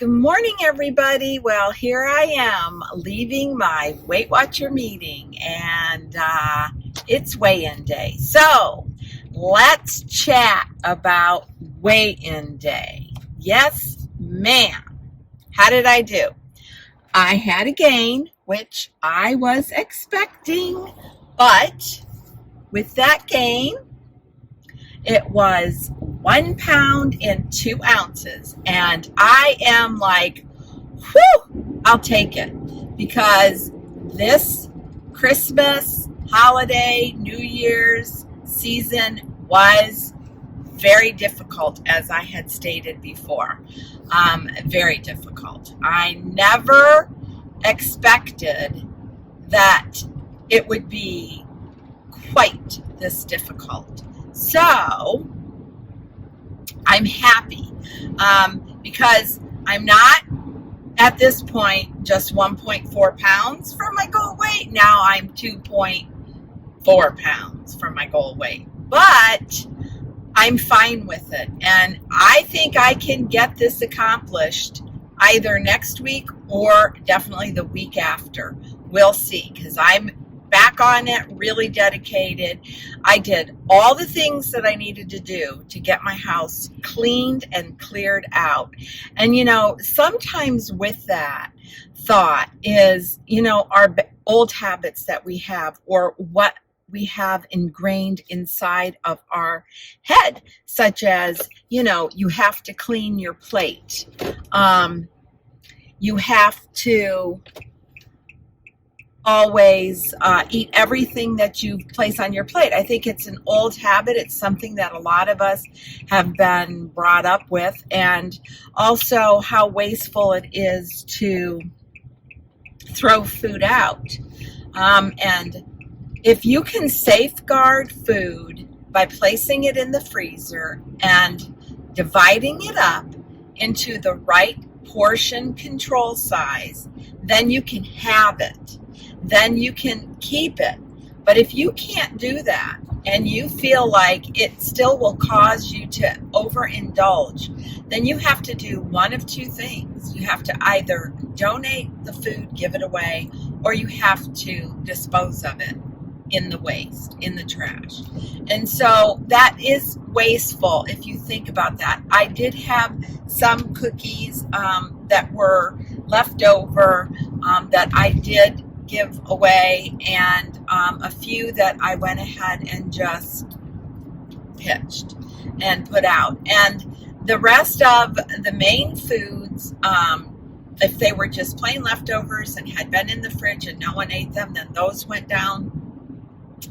Good morning, everybody. Well, here I am leaving my Weight Watcher meeting, and it's weigh-in day. So let's chat about weigh-in day. Yes, ma'am. How did I do? I had a gain, which I was expecting, but with that gain, it was 1 pound and 2 ounces. And I am like, whew, I'll take it. Because this Christmas, holiday, New Year's season was very difficult, as I had stated before. Very difficult. I never expected that it would be quite this difficult. So I'm happy because I'm not at this point just 1.4 pounds from my goal weight. Now I'm 2.4 pounds from my goal weight, but I'm fine with it. And I think I can get this accomplished either next week or definitely the week after. We'll see, because I'm back on it, really dedicated. I did all the things that I needed to do to get my house cleaned and cleared out. And, sometimes with that thought is, our old habits that we have, or what we have ingrained inside of our head, such as, you have to clean your plate. You have to always eat everything that you place on your plate. I think it's an old habit. It's something that a lot of us have been brought up with, and also how wasteful it is to throw food out. And if you can safeguard food by placing it in the freezer and dividing it up into the right portion control size, then you can have it. Then you can keep it. But if you can't do that and you feel like it still will cause you to overindulge, then you have to do one of two things. You have to either donate the food, give it away, or you have to dispose of it in the waste, in the trash. And so that is wasteful if you think about that. I did have some cookies that were left over that I did give away, and a few that I went ahead and just pitched and put out. And the rest of the main foods, if they were just plain leftovers and had been in the fridge and no one ate them, then those went down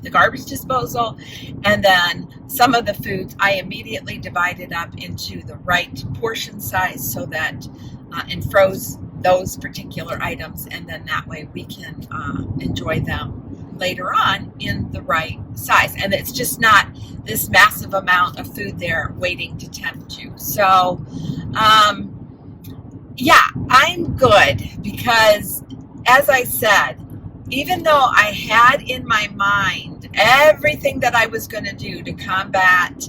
the garbage disposal. And then some of the foods I immediately divided up into the right portion size so that and froze those particular items, and then that way we can enjoy them later on in the right size. And it's just not this massive amount of food there waiting to tempt you. So yeah, I'm good, because as I said, even though I had in my mind everything that I was going to do to combat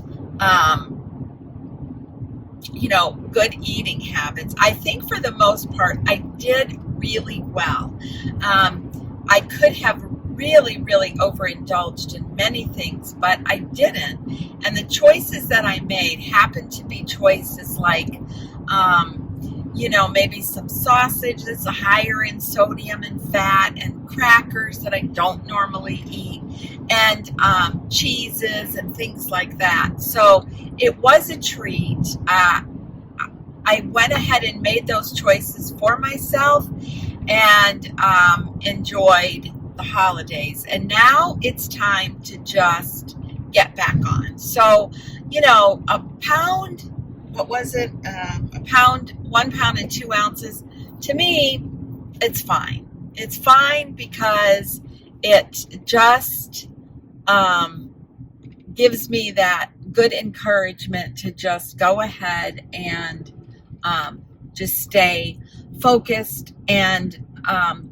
good eating habits, I think for the most part I did really well. I could have really overindulged in many things, but I didn't. And the choices that I made happened to be choices like maybe some sausage that's higher in sodium and fat, and crackers that I don't normally eat, and cheeses and things like that. So it was a treat. I went ahead and made those choices for myself and enjoyed the holidays. And now it's time to just get back on. So, a pound, what was it? 1 pound and 2 ounces. To me, it's fine. It's fine because it just gives me that good encouragement to just go ahead and just stay focused and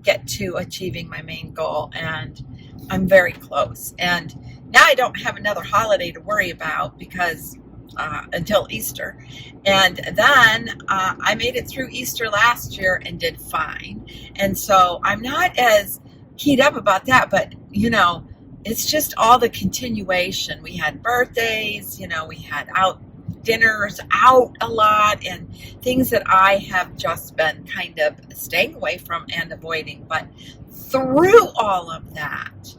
get to achieving my main goal. And I'm very close. And now I don't have another holiday to worry about, because until Easter. And then I made it through Easter last year and did fine. And so I'm not as keyed up about that, but it's just all the continuation. We had birthdays, we had out dinners out a lot, and things that I have just been kind of staying away from and avoiding. But through all of that,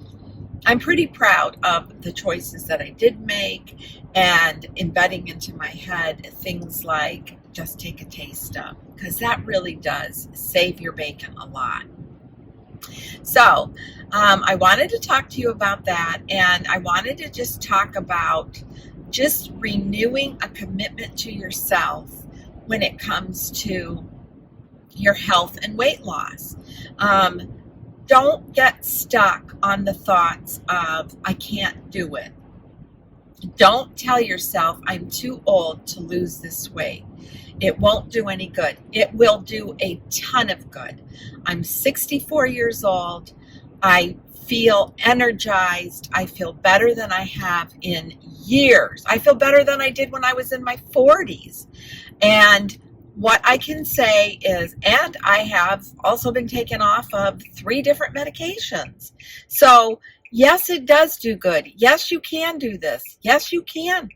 I'm pretty proud of the choices that I did make, and embedding into my head things like just take a taste of, because that really does save your bacon a lot. So I wanted to talk to you about that, and I wanted to just talk about just renewing a commitment to yourself when it comes to your health and weight loss. Don't get stuck on the thoughts of, I can't do it. Don't tell yourself, I'm too old to lose this weight. It won't do any good. It will do a ton of good. I'm 64 years old. I feel energized. I feel better than I have in years. I feel better than I did when I was in my 40s. And what I can say is, and I have also been taken off of 3 different medications. So yes, it does do good. Yes, you can do this. Yes, you can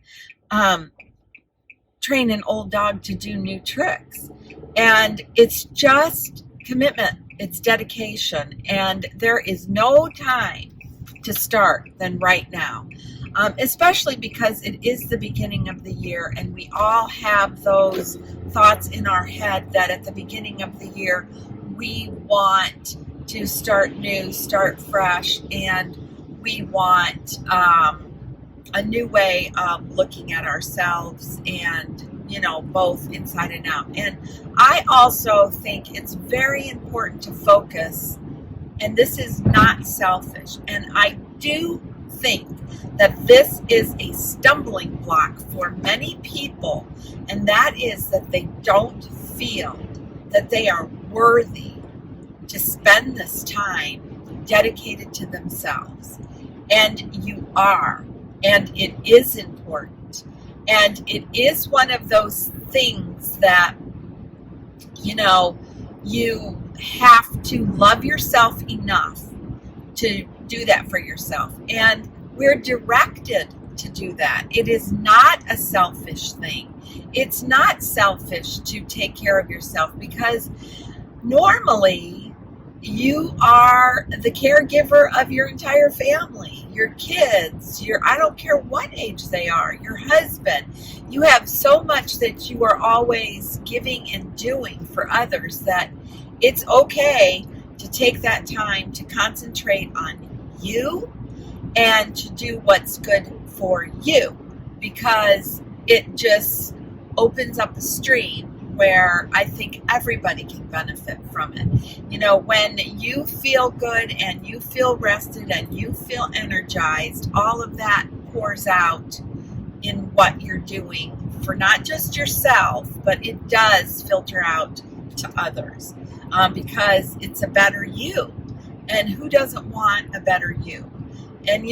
train an old dog to do new tricks. And it's just commitment. It's dedication. And there is no time to start than right now. Especially because it is the beginning of the year, and we all have those thoughts in our head that at the beginning of the year we want to start new, start fresh, and we want a new way of looking at ourselves, and both inside and out. And I also think it's very important to focus, and this is not selfish, and I do think that this is a stumbling block for many people, and that is that they don't feel that they are worthy to spend this time dedicated to themselves. And you are, and it is important, and it is one of those things that you have to love yourself enough to do that for yourself. And we're directed to do that. It is not a selfish thing. It's not selfish to take care of yourself, because normally you are the caregiver of your entire family, your kids, I don't care what age they are, your husband. You have so much that you are always giving and doing for others that it's okay to take that time to concentrate on you and to do what's good for you, because it just opens up a stream where I think everybody can benefit from it. When you feel good and you feel rested and you feel energized, all of that pours out in what you're doing for not just yourself, but it does filter out to others, because it's a better you. And who doesn't want a better you? And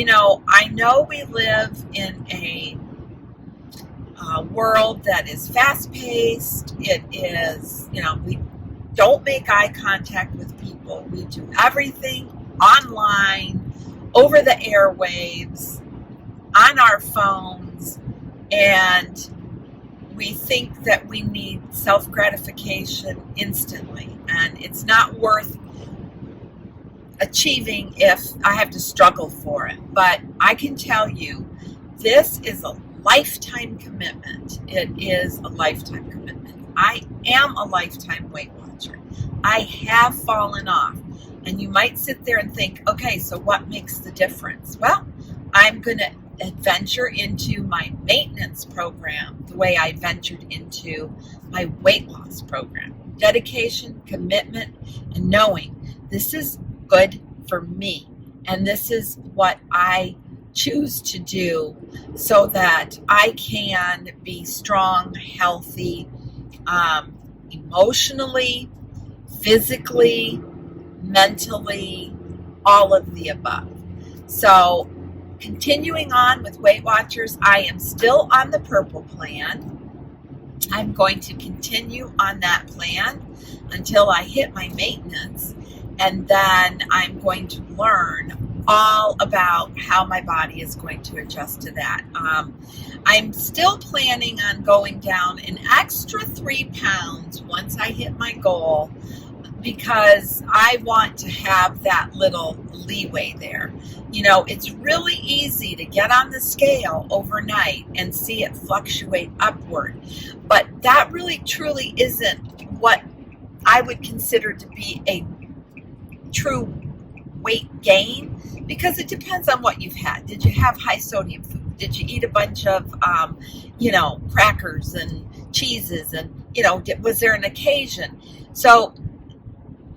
I know we live in a world that is fast-paced. It is, we don't make eye contact with people. We do everything online, over the airwaves, on our phones, and we think that we need self-gratification instantly, and it's not worth achieving if I have to struggle for it. But I can tell you, this is a lifetime commitment. It is a lifetime commitment. I am a lifetime Weight Watcher. I have fallen off. And you might sit there and think, okay, so what makes the difference? Well, I'm going to adventure into my maintenance program the way I ventured into my weight loss program. Dedication, commitment, and knowing this is good for me. And this is what I choose to do so that I can be strong, healthy, emotionally, physically, mentally, all of the above. So continuing on with Weight Watchers, I am still on the purple plan. I'm going to continue on that plan until I hit my maintenance, and then I'm going to learn all about how my body is going to adjust to that. I'm still planning on going down an extra 3 pounds once I hit my goal, because I want to have that little leeway there. You know, it's really easy to get on the scale overnight and see it fluctuate upward, but that really truly isn't what I would consider to be a true weight gain, because it depends on what you've had. Did you have high sodium food? Did you eat a bunch of, crackers and cheeses, and, was there an occasion? So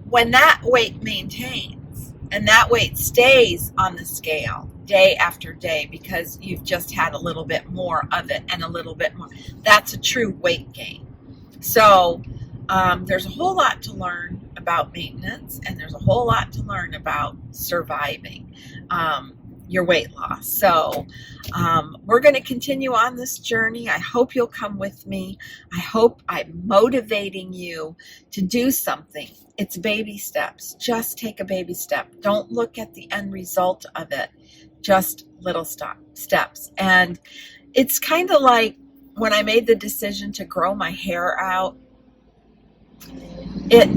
when that weight maintains and that weight stays on the scale day after day because you've just had a little bit more of it and a little bit more, that's a true weight gain. So there's a whole lot to learn about maintenance, and there's a whole lot to learn about surviving your weight loss. So we're going to continue on this journey. I hope you'll come with me. I hope I'm motivating you to do something. It's baby steps. Just take a baby step. Don't look at the end result of it. Just little steps. And it's kind of like when I made the decision to grow my hair out. It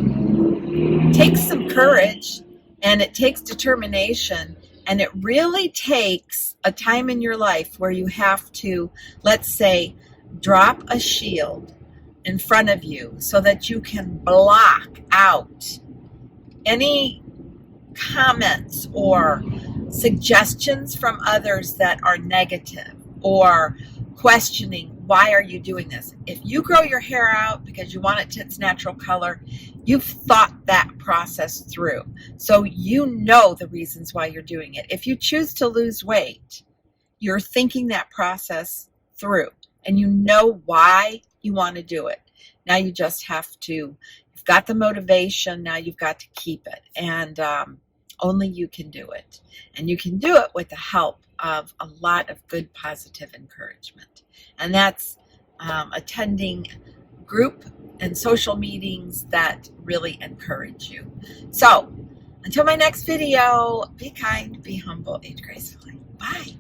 takes some courage, and it takes determination, and it really takes a time in your life where you have to, let's say, drop a shield in front of you so that you can block out any comments or suggestions from others that are negative or questioning, why are you doing this? If you grow your hair out because you want it to its natural color, you've thought that process through. So you know the reasons why you're doing it. If you choose to lose weight, you're thinking that process through, and you know why you want to do it. Now you just have to, you've got the motivation, now you've got to keep it. And only you can do it. And you can do it with the help of a lot of good positive encouragement. And that's attending group and social meetings that really encourage you. So until my next video, be kind, be humble, age gracefully. Bye.